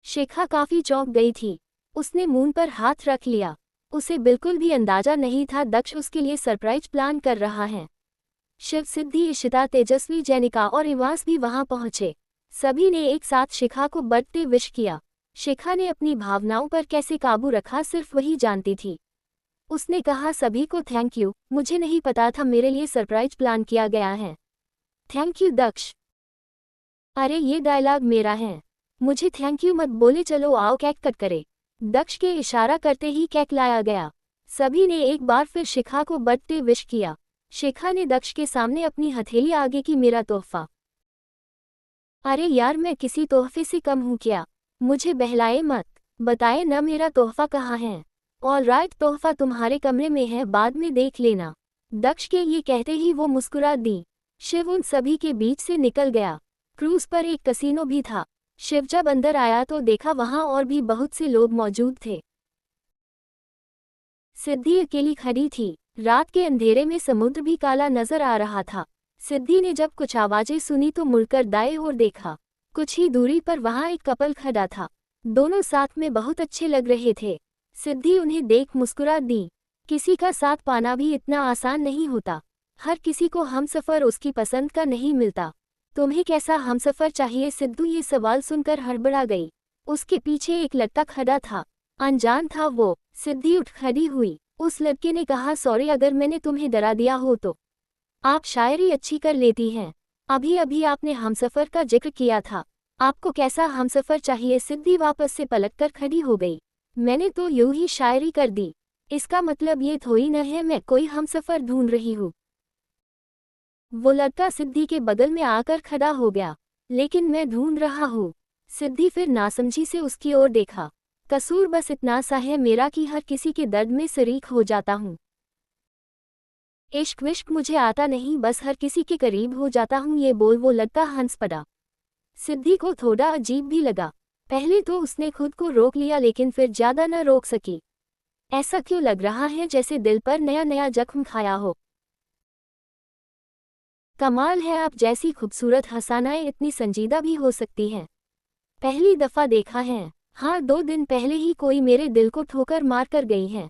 शिखा काफी चौंक गई थी। उसने मुंह पर हाथ रख लिया। उसे बिल्कुल भी अंदाजा नहीं था दक्ष उसके लिए सरप्राइज प्लान कर रहा है। शिव, सिद्धि, इशिता, तेजस्वी, जेनिका और इवास भी वहां पहुंचे। सभी ने एक साथ शिखा को बर्थडे विश किया। शिखा ने अपनी भावनाओं पर कैसे काबू रखा सिर्फ वही जानती थी। उसने कहा, सभी को थैंक यू, मुझे नहीं पता था मेरे लिए सरप्राइज प्लान किया गया है। थैंक यू दक्ष। अरे ये डायलॉग मेरा है, मुझे थैंक यू मत बोले, चलो आओ केक कट करे। दक्ष के इशारा करते ही केक लाया गया। सभी ने एक बार फिर शिखा को बर्थडे विश किया। शिखा ने दक्ष के सामने अपनी हथेली आगे की, मेरा तोहफा। अरे यार, मैं किसी तोहफे से कम हूँ क्या? मुझे बहलाए मत, बताए न मेरा तोहफा कहाँ है। ऑलराइट, तोहफा तुम्हारे कमरे में है, बाद में देख लेना। दक्ष के ये कहते ही वो मुस्कुरा दी। शिव उन सभी के बीच से निकल गया। क्रूज पर एक कसीनो भी था। शिव जब अंदर आया तो देखा वहां और भी बहुत से लोग मौजूद थे। सिद्धि अकेली खड़ी थी। रात के अंधेरे में समुद्र भी काला नजर आ रहा था। सिद्धि ने जब कुछ आवाजें सुनी तो मुड़कर दाएं ओर देखा। कुछ ही दूरी पर वहां एक कपल खड़ा था। दोनों साथ में बहुत अच्छे लग रहे थे। सिद्धि उन्हें देख मुस्कुरा दी। किसी का साथ पाना भी इतना आसान नहीं होता। हर किसी को हमसफर उसकी पसंद का नहीं मिलता। तुम्हें कैसा हमसफर चाहिए? सिद्धू ये सवाल सुनकर हड़बड़ा गई। उसके पीछे एक लड़का खड़ा था। अनजान था वो। सिद्धि उठ खड़ी हुई। उस लड़के ने कहा, सॉरी अगर मैंने तुम्हें डरा दिया हो तो। आप शायरी अच्छी कर लेती हैं। अभी अभी आपने हमसफर का जिक्र किया था। आपको कैसा हमसफर चाहिए? सिद्धि वापस से पलटकर खड़ी हो गई। मैंने तो यूं ही शायरी कर दी। इसका मतलब ये थोड़ी न है मैं कोई हमसफर ढूंढ रही हूँ। वो लड़का सिद्धि के बगल में आकर खड़ा हो गया। लेकिन मैं ढूंढ रहा हूँ। सिद्धि फिर नासमझी से उसकी ओर देखा। कसूर बस इतना सा है मेरा कि हर किसी के दर्द में शरीक हो जाता हूँ। इश्क विश्क मुझे आता नहीं, बस हर किसी के करीब हो जाता हूँ। ये बोल वो लड़का हंस पड़ा। सिद्धि को थोड़ा अजीब भी लगा। पहले तो उसने खुद को रोक लिया लेकिन फिर ज्यादा न रोक सकी। ऐसा क्यों लग रहा है जैसे दिल पर नया नया जख्म खाया हो। कमाल है, आप जैसी खूबसूरत हंसानाएं इतनी संजीदा भी हो सकती हैं। पहली दफा देखा है। हाँ, 2 दिन पहले ही कोई मेरे दिल को ठोकर मार कर गई है।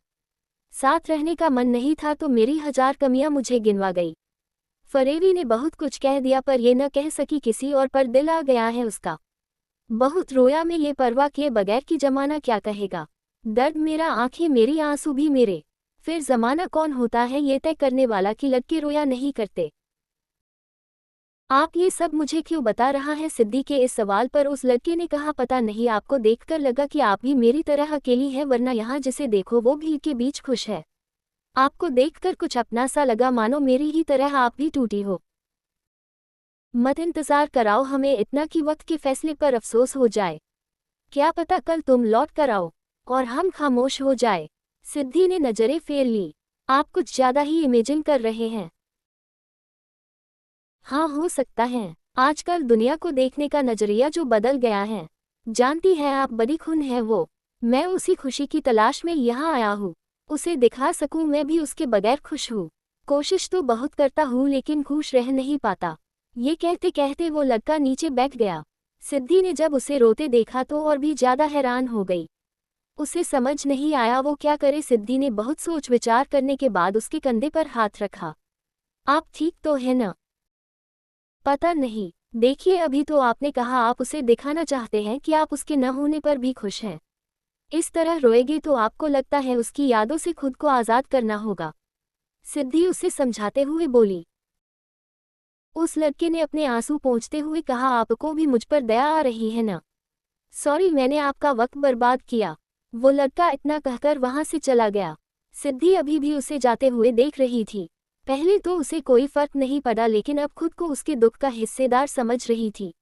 साथ रहने का मन नहीं था तो मेरी 1000 कमियां मुझे गिनवा गई। फरेवी ने बहुत कुछ कह दिया पर ये न कह सकी किसी और पर दिल आ गया है उसका। बहुत रोया मैं ये परवाह किए बगैर कि जमाना क्या कहेगा। दर्द मेरा, आंखें मेरी, आंसू भी मेरे। फिर जमाना कौन होता है ये तय करने वाला कि लड़के रोया नहीं करते। आप ये सब मुझे क्यों बता रहा है? सिद्धि के इस सवाल पर उस लड़के ने कहा, पता नहीं, आपको देखकर लगा कि आप भी मेरी तरह अकेली हैं, वरना यहाँ जिसे देखो वो भीड़ के बीच खुश है। आपको देखकर कुछ अपना सा लगा, मानो मेरी ही तरह आप भी टूटी हो। मत इंतजार कराओ हमें इतना कि वक्त के फैसले पर अफसोस हो जाए। क्या पता कल तुम लौट कर आओ और हम खामोश हो जाए। सिद्धि ने नजरें फेर ली। आप कुछ ज्यादा ही इमेजिन कर रहे हैं। हाँ, हो सकता है। आजकल दुनिया को देखने का नजरिया जो बदल गया है। जानती है आप, बड़ी खून है वो। मैं उसी खुशी की तलाश में यहाँ आया हूँ। उसे दिखा सकूं मैं भी उसके बगैर खुश हूँ। कोशिश तो बहुत करता हूँ लेकिन खुश रह नहीं पाता। ये कहते कहते वो लड़का नीचे बैठ गया। सिद्धि ने जब उसे रोते देखा तो और भी ज्यादा हैरान हो गई। उसे समझ नहीं आया वो क्या करे। सिद्धि ने बहुत सोच विचार करने के बाद उसके कंधे पर हाथ रखा। आप ठीक तो है न? पता नहीं। देखिए, अभी तो आपने कहा आप उसे दिखाना चाहते हैं कि आप उसके न होने पर भी खुश हैं। इस तरह रोएगे तो आपको लगता है उसकी यादों से खुद को आज़ाद करना होगा। सिद्धि उसे समझाते हुए बोली। उस लड़के ने अपने आंसू पोंछते हुए कहा, आपको भी मुझ पर दया आ रही है ना? सॉरी, मैंने आपका वक्त बर्बाद किया। वो लड़का इतना कहकर वहां से चला गया। सिद्धि अभी भी उसे जाते हुए देख रही थी। पहले तो उसे कोई फर्क नहीं पड़ा लेकिन अब खुद को उसके दुख का हिस्सेदार समझ रही थी।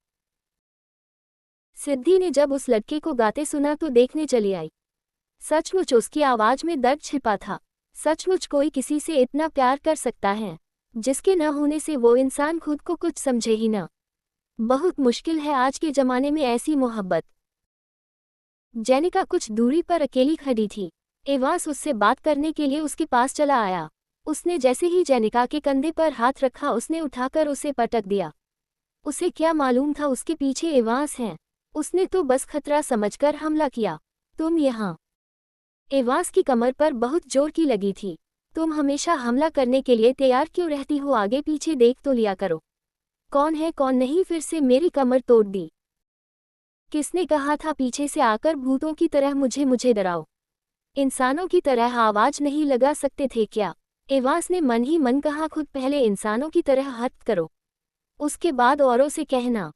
सिद्धि ने जब उस लड़के को गाते सुना तो देखने चली आई। सचमुच उसकी आवाज में दर्द छिपा था। सचमुच कोई किसी से इतना प्यार कर सकता है जिसके न होने से वो इंसान खुद को कुछ समझे ही न। बहुत मुश्किल है आज के जमाने में ऐसी मोहब्बत। जेनिका कुछ दूरी पर अकेली खड़ी थी। एवांस उससे बात करने के लिए उसके पास चला आया। उसने जैसे ही जेनिका के कंधे पर हाथ रखा उसने उठाकर उसे पटक दिया। उसे क्या मालूम था उसके पीछे एवांस हैं। उसने तो बस खतरा समझकर हमला किया। तुम यहाँ। एवांस की कमर पर बहुत जोर की लगी थी। तुम हमेशा हमला करने के लिए तैयार क्यों रहती हो? आगे पीछे देख तो लिया करो। कौन है कौन नहीं? फिर से मेरी कमर तोड़ दी। किसने कहा था पीछे से आकर भूतों की तरह मुझे डराओ? इंसानों की तरह आवाज नहीं लगा सकते थे क्या? एवांस ने मन ही मन कहा, खुद पहले इंसानों की तरह हरकत करो, उसके बाद औरों से कहना।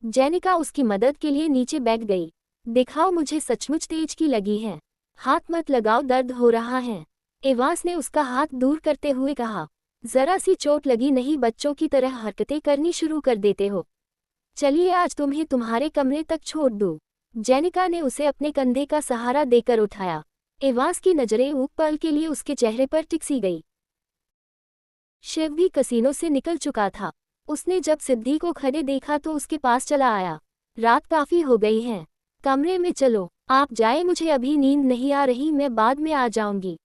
जेनिका उसकी मदद के लिए नीचे बैठ गई। दिखाओ, मुझे सचमुच तेज की लगी है। हाथ मत लगाओ, दर्द हो रहा है। एवांस ने उसका हाथ दूर करते हुए कहा। जरा सी चोट लगी नहीं, बच्चों की तरह हरकतें करनी शुरू कर देते हो। चलिए आज तुम्हें तुम्हारे कमरे तक छोड़ दूँ। जेनिका ने उसे अपने कंधे का सहारा देकर उठाया। एवांस की नजरें एक पल के लिए उसके चेहरे पर टिकसी गई। शिव भी कसीनो से निकल चुका था। उसने जब सिद्धि को खड़े देखा तो उसके पास चला आया। रात काफी हो गई है, कमरे में चलो। आप जाए, मुझे अभी नींद नहीं आ रही, मैं बाद में आ जाऊंगी।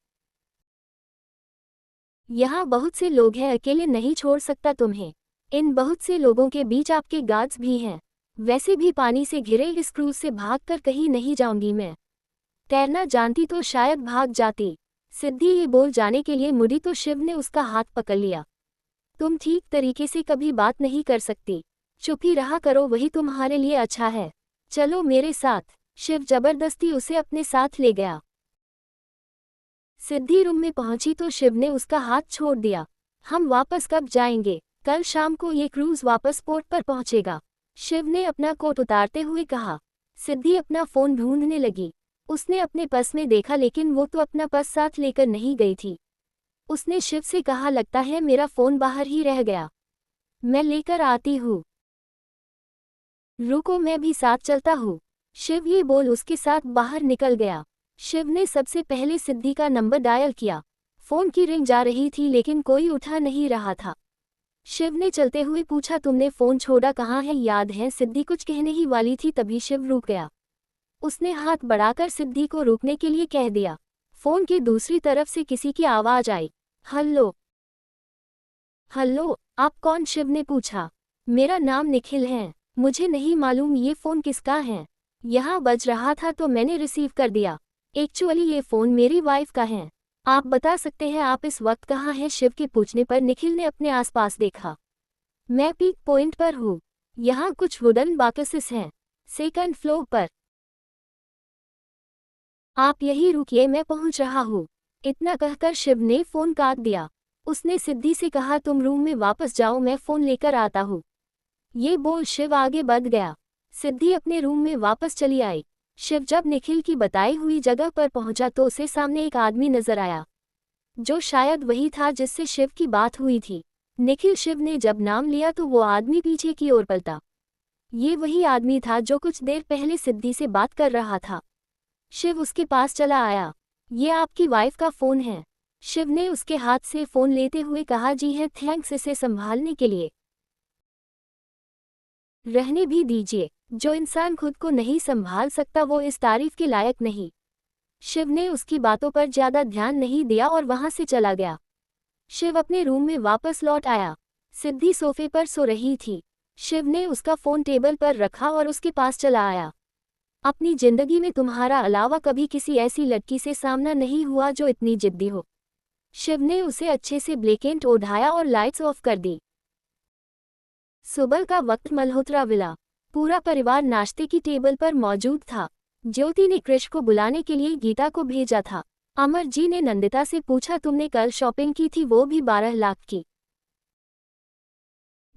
यहाँ बहुत से लोग हैं, अकेले नहीं छोड़ सकता तुम्हें। इन बहुत से लोगों के बीच आपके गार्ड्स भी हैं। वैसे भी पानी से घिरे इस क्रूज से भागकर कहीं नहीं जाऊंगी मैं। तैरना जानती तो शायद भाग जाती। सिद्धि ये बोल जाने के लिए मुड़ी तो शिव ने उसका हाथ पकड़ लिया। तुम ठीक तरीके से कभी बात नहीं कर सकती, चुप ही रहा करो, वही तुम्हारे लिए अच्छा है। चलो मेरे साथ। शिव जबरदस्ती उसे अपने साथ ले गया। सिद्धि रूम में पहुंची तो शिव ने उसका हाथ छोड़ दिया। हम वापस कब जाएंगे? कल शाम को ये क्रूज वापस पोर्ट पर पहुंचेगा, शिव ने अपना कोट उतारते हुए कहा। सिद्धि अपना फोन ढूंढने लगी। उसने अपने पर्स में देखा लेकिन वो तो अपना पर्स साथ लेकर नहीं गई थी। उसने शिव से कहा, लगता है मेरा फोन बाहर ही रह गया, मैं लेकर आती हूँ। रुको, मैं भी साथ चलता हूँ। शिव ये बोल उसके साथ बाहर निकल गया। शिव ने सबसे पहले सिद्धि का नंबर डायल किया। फोन की रिंग जा रही थी लेकिन कोई उठा नहीं रहा था। शिव ने चलते हुए पूछा, तुमने फोन छोड़ा कहाँ है? याद है? सिद्धि कुछ कहने ही वाली थी तभी शिव रुक गया। उसने हाथ बढ़ाकर सिद्धि को रुकने के लिए कह दिया। फोन की दूसरी तरफ से किसी की आवाज आई। हेलो हेलो, आप कौन? शिव ने पूछा। मेरा नाम निखिल है, मुझे नहीं मालूम ये फोन किसका है। यहाँ बज रहा था तो मैंने रिसीव कर दिया। एक्चुअली ये फोन मेरी वाइफ का है। आप बता सकते हैं आप इस वक्त कहाँ हैं? शिव के पूछने पर निखिल ने अपने आसपास देखा। मैं पीक पॉइंट पर हूँ, यहाँ कुछ वुडन बॉक्सेस हैं, सेकंड फ्लोर पर। आप यहीं रुकिए, मैं पहुँच रहा हूँ। इतना कहकर शिव ने फोन काट दिया। उसने सिद्धि से कहा, तुम रूम में वापस जाओ, मैं फोन लेकर आता हूँ। ये बोल शिव आगे बढ़ गया। सिद्धि अपने रूम में वापस चली आई। शिव जब निखिल की बताई हुई जगह पर पहुंचा तो उसे सामने एक आदमी नजर आया, जो शायद वही था जिससे शिव की बात हुई थी। निखिल शिव ने जब नाम लिया तो वो आदमी पीछे की ओर पलटा। ये वही आदमी था जो कुछ देर पहले सिद्धि से बात कर रहा था। शिव उसके पास चला आया। ये आपकी वाइफ का फोन है, शिव ने उसके हाथ से फोन लेते हुए कहा। जी है, थैंक्स इसे संभालने के लिए। रहने भी दीजिए, जो इंसान खुद को नहीं संभाल सकता वो इस तारीफ के लायक नहीं। शिव ने उसकी बातों पर ज्यादा ध्यान नहीं दिया और वहां से चला गया। शिव अपने रूम में वापस लौट आया। सिद्धि सोफे पर सो रही थी। शिव ने उसका फोन टेबल पर रखा और उसके पास चला आया। अपनी जिंदगी में तुम्हारा अलावा कभी किसी ऐसी लड़की से सामना नहीं हुआ जो इतनी जिद्दी हो। शिव ने उसे अच्छे से ब्लैंकेट ओढ़ाया और लाइट्स ऑफ कर दी। सुबह का वक्त मल्होत्रा विला। पूरा परिवार नाश्ते की टेबल पर मौजूद था। ज्योति ने कृष को बुलाने के लिए गीता को भेजा था। अमर जी ने नंदिता से पूछा, तुमने कल शॉपिंग की थी, वो भी 12 लाख की।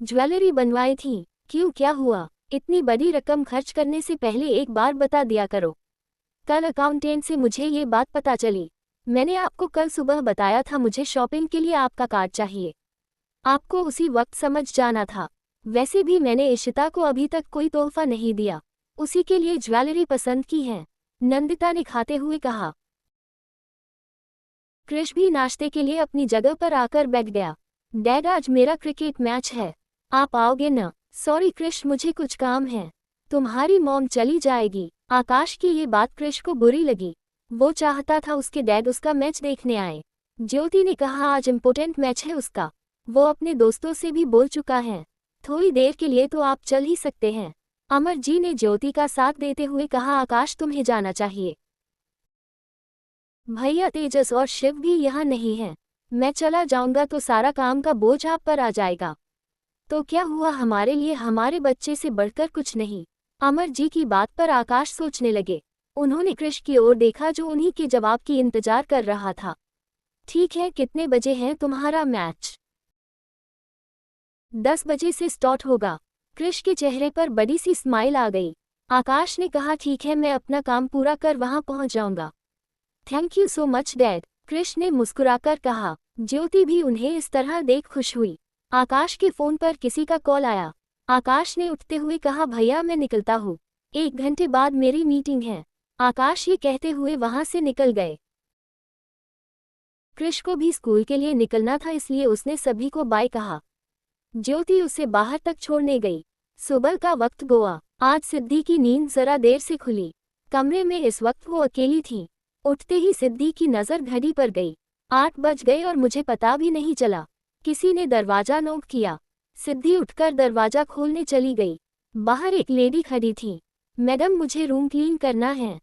ज्वेलरी बनवाई थी। क्यों, क्या हुआ? इतनी बड़ी रकम खर्च करने से पहले एक बार बता दिया करो। कल अकाउंटेंट से मुझे ये बात पता चली। मैंने आपको कल सुबह बताया था मुझे शॉपिंग के लिए आपका कार्ड चाहिए। आपको उसी वक्त समझ जाना था। वैसे भी मैंने इशिता को अभी तक कोई तोहफा नहीं दिया, उसी के लिए ज्वेलरी पसंद की है, नंदिता ने खाते हुए कहा। कृष भी नाश्ते के लिए अपनी जगह पर आकर बैठ गया। डैड, आज मेरा क्रिकेट मैच है, आप आओगे न? सॉरी कृष, मुझे कुछ काम है, तुम्हारी मॉम चली जाएगी। आकाश की ये बात कृष को बुरी लगी। वो चाहता था उसके डैड उसका मैच देखने आए। ज्योति ने कहा, आज इम्पोर्टेंट मैच है उसका, वो अपने दोस्तों से भी बोल चुका है। थोड़ी देर के लिए तो आप चल ही सकते हैं। अमर जी ने ज्योति का साथ देते हुए कहा, आकाश तुम्हें जाना चाहिए। भैया तेजस और शिव भी यहाँ नहीं हैं। मैं चला जाऊंगा तो सारा काम का बोझ आप पर आ जाएगा। तो क्या हुआ, हमारे लिए हमारे बच्चे से बढ़कर कुछ नहीं। अमर जी की बात पर आकाश सोचने लगे। उन्होंने कृष की ओर देखा जो उन्हीं के जवाब की इंतजार कर रहा था। ठीक है, कितने बजे है तुम्हारा मैच? 10 बजे से स्टार्ट होगा। कृष के चेहरे पर बड़ी सी स्माइल आ गई। आकाश ने कहा, ठीक है, मैं अपना काम पूरा कर वहां पहुंच जाऊंगा। Thank you so much dad, Krish ने मुस्कुराकर कहा। ज्योति भी उन्हें इस तरह देख खुश हुई। आकाश के फोन पर किसी का कॉल आया। आकाश ने उठते हुए कहा, भैया मैं निकलता हूँ, 1 घंटे बाद मेरी मीटिंग है। आकाश ये कहते हुए वहां से निकल गए। कृष को भी स्कूल के लिए निकलना था, इसलिए उसने सभी को बाय कहा। ज्योति उसे बाहर तक छोड़ने गई। सुबह का वक्त हुआ। आज सिद्धि की नींद जरा देर से खुली। कमरे में इस वक्त वो अकेली थी। उठते ही सिद्धि की नज़र घड़ी पर गई। 8 बज गए और मुझे पता भी नहीं चला। किसी ने दरवाजा नॉक किया। सिद्धि उठकर दरवाजा खोलने चली गई। बाहर एक लेडी खड़ी थी। मैडम, मुझे रूम क्लीन करना है।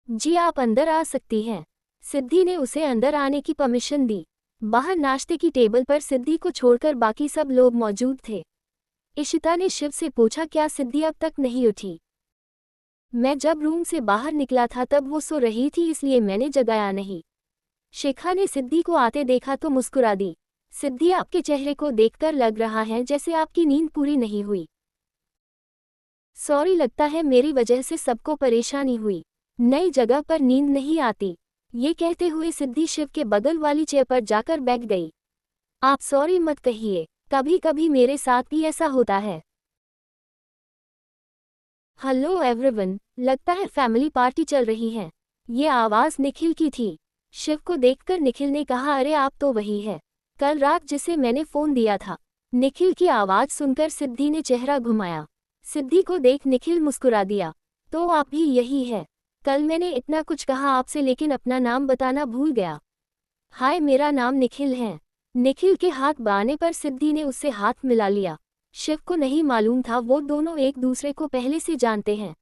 जी, आप अंदर आ सकती हैं। सिद्धि ने उसे अंदर आने की परमिशन दी। बाहर नाश्ते की टेबल पर सिद्धि को छोड़कर बाकी सब लोग मौजूद थे। इशिता ने शिव से पूछा, क्या सिद्धि अब तक नहीं उठी? मैं जब रूम से बाहर निकला था तब वो सो रही थी, इसलिए मैंने जगाया नहीं। शिखा ने सिद्धि को आते देखा तो मुस्कुरा दी। सिद्धि, आपके चेहरे को देखकर लग रहा है जैसे आपकी नींद पूरी नहीं हुई। सॉरी, लगता है मेरी वजह से सबको परेशानी हुई। नई जगह पर नींद नहीं आती। ये कहते हुए सिद्धि शिव के बगल वाली चेयर पर जाकर बैठ गई। आप सॉरी मत कहिए, कभी कभी मेरे साथ भी ऐसा होता है। हेलो एवरीवन, लगता है फैमिली पार्टी चल रही है। ये आवाज़ निखिल की थी। शिव को देखकर निखिल ने कहा, अरे आप तो वही है, कल रात जिसे मैंने फ़ोन दिया था। निखिल की आवाज़ सुनकर सिद्धि ने चेहरा घुमाया। सिद्धि को देख निखिल मुस्कुरा दिया। तो आप भी यही है। कल मैंने इतना कुछ कहा आपसे, लेकिन अपना नाम बताना भूल गया। हाय, मेरा नाम निखिल है। निखिल के हाथ बाने पर सिद्धि ने उससे हाथ मिला लिया। शिव को नहीं मालूम था वो दोनों एक दूसरे को पहले से जानते हैं।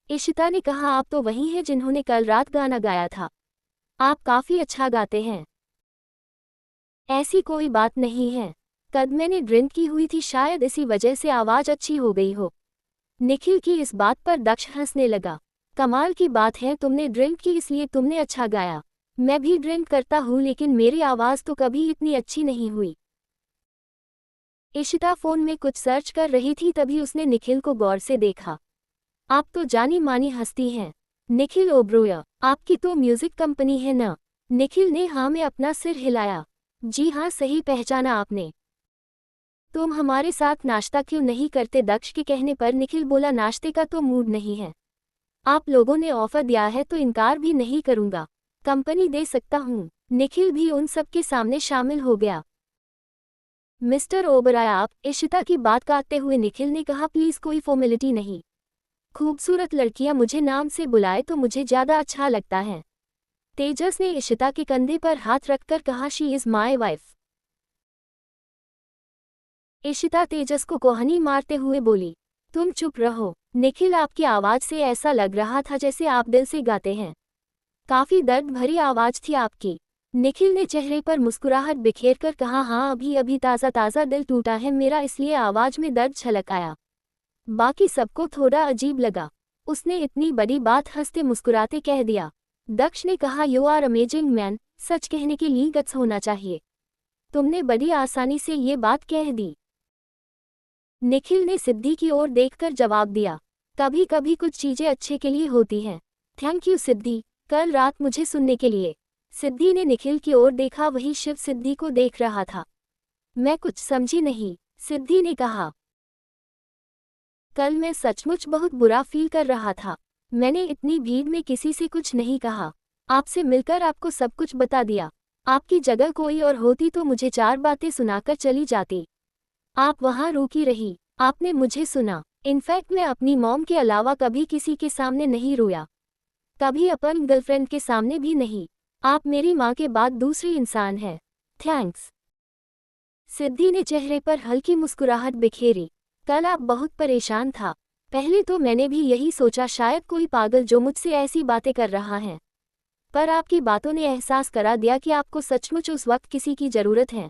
इशिता ने कहा, आप तो वही हैं जिन्होंने कल रात गाना गाया था। आप काफ़ी अच्छा गाते हैं। ऐसी कोई बात नहीं है, कल मैंने ड्रिंक की हुई थी, शायद इसी वजह से आवाज़ अच्छी हो गई हो। निखिल की इस बात पर दक्ष हंसने लगा। कमाल की बात है, तुमने ड्रिंक की इसलिए तुमने अच्छा गाया। मैं भी ड्रिंक करता हूँ, लेकिन मेरी आवाज़ तो कभी इतनी अच्छी नहीं हुई। इशिता फ़ोन में कुछ सर्च कर रही थी, तभी उसने निखिल को गौर से देखा। आप तो जानी मानी हस्ती हैं। निखिल ओब्रोय, आपकी तो म्यूजिक कंपनी है ना? निखिल ने हाँ में अपना सिर हिलाया। जी हाँ, सही पहचाना आपने। तुम हमारे साथ नाश्ता क्यों नहीं करते? दक्ष के कहने पर निखिल बोला, नाश्ते का तो मूड नहीं है। आप लोगों ने ऑफर दिया है तो इनकार भी नहीं करूंगा। कंपनी दे सकता हूँ। निखिल भी उन सब के सामने शामिल हो गया। मिस्टर ओबराय, आप? इशिता की बात काटते हुए निखिल ने कहा, प्लीज़ कोई फॉर्मेलिटी नहीं। खूबसूरत लड़कियां मुझे नाम से बुलाए तो मुझे ज़्यादा अच्छा लगता है। तेजस ने इशिता के कंधे पर हाथ रखकर कहा, she is my wife. Ishita Tejas को कोहनी मारते हुए बोली, तुम चुप रहो। निखिल, आपकी आवाज़ से ऐसा लग रहा था जैसे आप दिल से गाते हैं। काफ़ी दर्द भरी आवाज़ थी आपकी। निखिल ने चेहरे पर मुस्कुराहट बिखेरकर कहा, हाँ, अभी अभी ताज़ा ताज़ा दिल टूटा है मेरा, इसलिए आवाज़ में दर्द छलक आया। बाकी सबको थोड़ा अजीब लगा। उसने इतनी बड़ी बात हंसते मुस्कुराते कह दिया। दक्ष ने कहा, यू आर अमेजिंग मैन, सच कहने के लिए गट्स होना चाहिए। तुमने बड़ी आसानी से ये बात कह दी। निखिल ने सिद्धि की ओर देखकर जवाब दिया, कभी कभी कुछ चीज़ें अच्छे के लिए होती हैं। थैंक यू सिद्धि, कल रात मुझे सुनने के लिए। सिद्धि ने निखिल की ओर देखा, वही शिव सिद्धि को देख रहा था। मैं कुछ समझी नहीं, सिद्धि ने कहा। कल मैं सचमुच बहुत बुरा फील कर रहा था। मैंने इतनी भीड़ में किसी से कुछ नहीं कहा। आपसे मिलकर आपको सब कुछ बता दिया। आपकी जगह कोई और होती तो मुझे 4 बातें सुनाकर चली जाती। आप वहाँ रुकी रही, आपने मुझे सुना। इनफैक्ट मैं अपनी मॉम के अलावा कभी किसी के सामने नहीं रोया, कभी अपन गर्लफ्रेंड के सामने भी नहीं। आप मेरी माँ के बाद दूसरी इंसान हैं। थैंक्स। सिद्धि ने चेहरे पर हल्की मुस्कुराहट बिखेरी। कल आप बहुत परेशान था। पहले तो मैंने भी यही सोचा, शायद कोई पागल जो मुझसे ऐसी बातें कर रहा है, पर आपकी बातों ने एहसास करा दिया कि आपको सचमुच उस वक्त किसी की ज़रूरत है।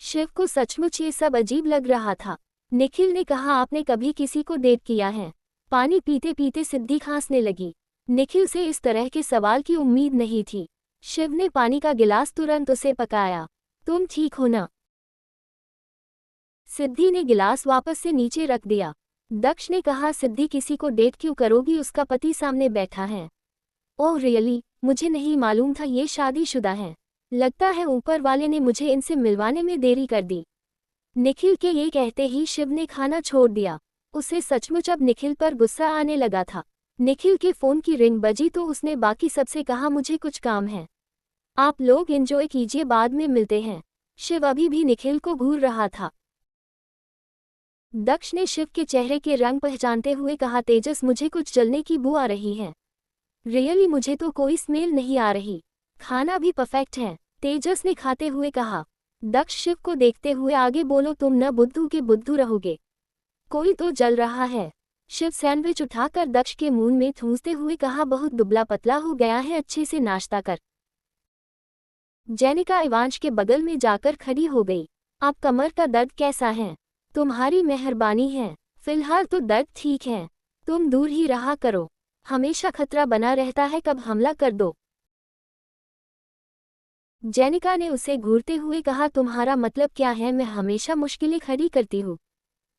शिव को सचमुच ये सब अजीब लग रहा था। निखिल ने कहा, आपने कभी किसी को डेट किया है? पानी पीते पीते सिद्धि खांसने लगी। निखिल से इस तरह के सवाल की उम्मीद नहीं थी। शिव ने पानी का गिलास तुरंत उसे पकाया। तुम ठीक हो ना? सिद्धि ने गिलास वापस से नीचे रख दिया। दक्ष ने कहा, सिद्धि किसी को डेट क्यों करोगी? उसका पति सामने बैठा है। ओह रियली, मुझे नहीं मालूम था ये शादीशुदा है। लगता है ऊपर वाले ने मुझे इनसे मिलवाने में देरी कर दी। निखिल के ये कहते ही शिव ने खाना छोड़ दिया। उसे सचमुच अब निखिल पर गुस्सा आने लगा था। निखिल के फोन की रिंग बजी तो उसने बाकी सबसे कहा, मुझे कुछ काम है, आप लोग एंजॉय कीजिए, बाद में मिलते हैं। शिव अभी भी निखिल को घूर रहा था। दक्ष ने शिव के चेहरे के रंग पहचानते हुए कहा, तेजस मुझे कुछ जलने की बू आ रही है। रियली मुझे तो कोई स्मेल नहीं आ रही, खाना भी परफेक्ट है, तेजस ने खाते हुए कहा। दक्ष शिव को देखते हुए आगे, बोलो तुम न बुद्धू के बुद्धू रहोगे, कोई तो जल रहा है। शिव सैंडविच उठाकर दक्ष के मुंह में ठूंसते हुए कहा, बहुत दुबला पतला हो गया है, अच्छे से नाश्ता कर। जेनिका इवांश के बगल में जाकर खड़ी हो गई। आप कमर का दर्द कैसा है? तुम्हारी मेहरबानी है, फिलहाल तो दर्द ठीक है, तुम दूर ही रहा करो, हमेशा खतरा बना रहता है, कब हमला कर दो। जेनिका ने उसे घूरते हुए कहा, तुम्हारा मतलब क्या है? मैं हमेशा मुश्किलें खड़ी करती हूँ,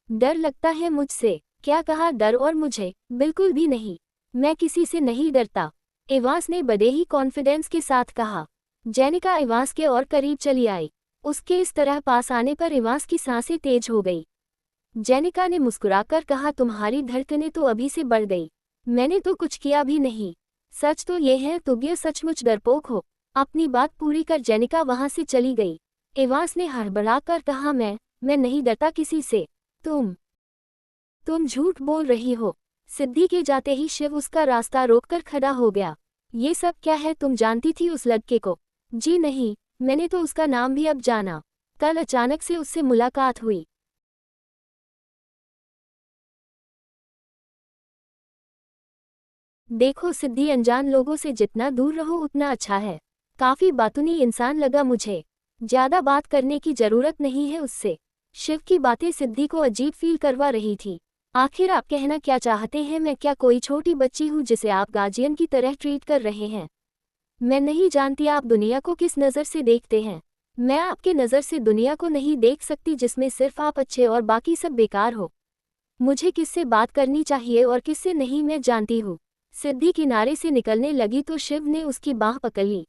डर लगता है मुझसे? क्या कहा डर और मुझे? बिल्कुल भी नहीं, मैं किसी से नहीं डरता, इवांस ने बड़े ही कॉन्फिडेंस के साथ कहा। जेनिका इवांस के और करीब चली आई। उसके इस तरह पास आने पर इवांस की सांसें तेज हो गई। जेनिका ने मुस्कुराकर कहा, तुम्हारी धड़कनें तो अभी से बढ़ गई, मैंने तो कुछ किया भी नहीं, सच तो ये है तुम ये सचमुच डरपोक हो। अपनी बात पूरी कर जेनिका वहां से चली गई। इवांस ने हड़बड़ाकर कहा, मैं नहीं डरता किसी से, तुम झूठ बोल रही हो। सिद्धि के जाते ही शिव उसका रास्ता रोककर खड़ा हो गया। ये सब क्या है? तुम जानती थी उस लड़के को? जी नहीं, मैंने तो उसका नाम भी अब जाना, कल अचानक से उससे मुलाकात हुई। देखो सिद्धि, अनजान लोगों से जितना दूर रहो उतना अच्छा है। काफी बातूनी इंसान लगा मुझे, ज्यादा बात करने की जरूरत नहीं है उससे। शिव की बातें सिद्धि को अजीब फील करवा रही थी। आखिर आप कहना क्या चाहते हैं? मैं क्या कोई छोटी बच्ची हूँ जिसे आप गार्जियन की तरह ट्रीट कर रहे हैं? मैं नहीं जानती आप दुनिया को किस नज़र से देखते हैं। मैं आपके नज़र से दुनिया को नहीं देख सकती जिसमें सिर्फ आप अच्छे और बाकी सब बेकार हो। मुझे किससे बात करनी चाहिए और किससे नहीं मैं जानती हूँ। सिद्धि किनारे से निकलने लगी तो शिव ने उसकी बाह पकड़ ली।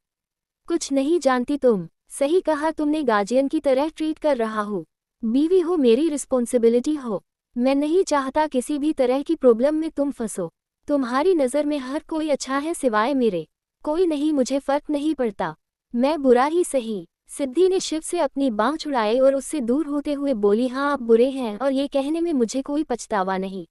कुछ नहीं जानती तुम? सही कहा तुमने, गार्जियन की तरह ट्रीट कर रहा हूँ। बीवी हो, मेरी रिस्पॉन्सिबिलिटी हो। मैं नहीं चाहता किसी भी तरह की प्रॉब्लम में तुम फंसो। तुम्हारी नज़र में हर कोई अच्छा है सिवाय मेरे, कोई नहीं, मुझे फर्क नहीं पड़ता, मैं बुरा ही सही। सिद्धि ने शिव से अपनी बाँह छुड़ाई और उससे दूर होते हुए बोली, हाँ आप बुरे हैं और ये कहने में मुझे कोई पछतावा नहीं।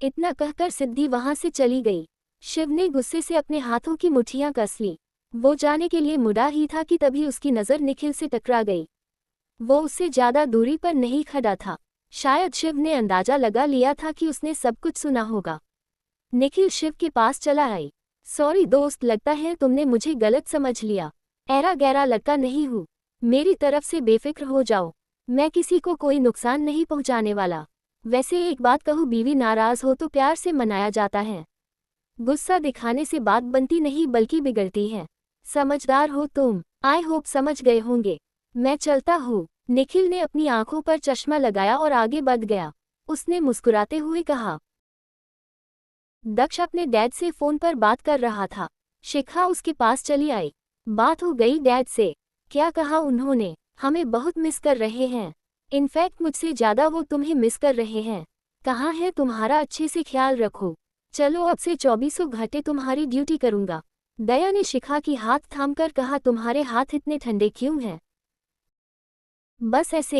इतना कहकर सिद्धि वहां से चली गई। शिव ने गुस्से से अपने हाथों की मुट्ठियां कस ली। वो जाने के लिए मुड़ा ही था कि तभी उसकी नज़र निखिल से टकरा गई। वो उससे ज्यादा दूरी पर नहीं खड़ा था। शायद शिव ने अंदाजा लगा लिया था कि उसने सब कुछ सुना होगा। निखिल शिव के पास चला आई। सॉरी दोस्त, लगता है तुमने मुझे गलत समझ लिया। ऐरा गैरा लड़का नहीं हूँ, मेरी तरफ से बेफिक्र हो जाओ, मैं किसी को कोई नुकसान नहीं पहुँचाने वाला। वैसे एक बात कहूँ, बीवी नाराज हो तो प्यार से मनाया जाता है, गुस्सा दिखाने से बात बनती नहीं बल्कि बिगड़ती है। समझदार हो तुम। आई होप समझ गए होंगे। मैं चलता हूँ। निखिल ने अपनी आंखों पर चश्मा लगाया और आगे बढ़ गया। उसने मुस्कुराते हुए कहा। दक्ष अपने डैड से फोन पर बात कर रहा था। शिखा उसके पास चली आई। बात हो गई डैड से? क्या कहा उन्होंने? हमें बहुत मिस कर रहे हैं, इनफैक्ट मुझसे ज्यादा वो तुम्हें मिस कर रहे हैं। कहाँ है तुम्हारा, अच्छे से ख्याल रखो। चलो अब से 24 घंटे तुम्हारी ड्यूटी करूंगा। दया ने शिखा की हाथ थामकर कहा, तुम्हारे हाथ इतने ठंडे क्यों हैं? बस ऐसे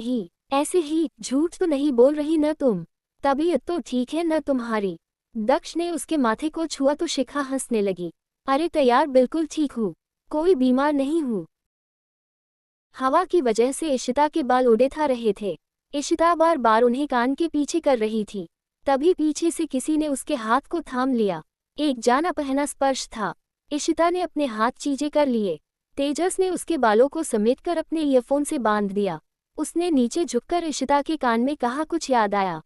ही, झूठ तो नहीं बोल रही न तुम? तबीयत तो ठीक है न तुम्हारी? दक्ष ने उसके माथे को छुआ तो शिखा हंसने लगी। अरे तैयार, बिल्कुल ठीक हूँ, कोई बीमार नहीं हूँ। हवा की वजह से इशिता के बाल उड़े था रहे थे। इशिता बार बार उन्हें कान के पीछे कर रही थी। तभी पीछे से किसी ने उसके हाथ को थाम लिया। एक जाना पहना स्पर्श था। इशिता ने अपने हाथ चीजे कर लिए। तेजस ने उसके बालों को समेटकर अपने ईयरफोन से बांध दिया। उसने नीचे झुककर इशिता के कान में कहा, कुछ याद आया?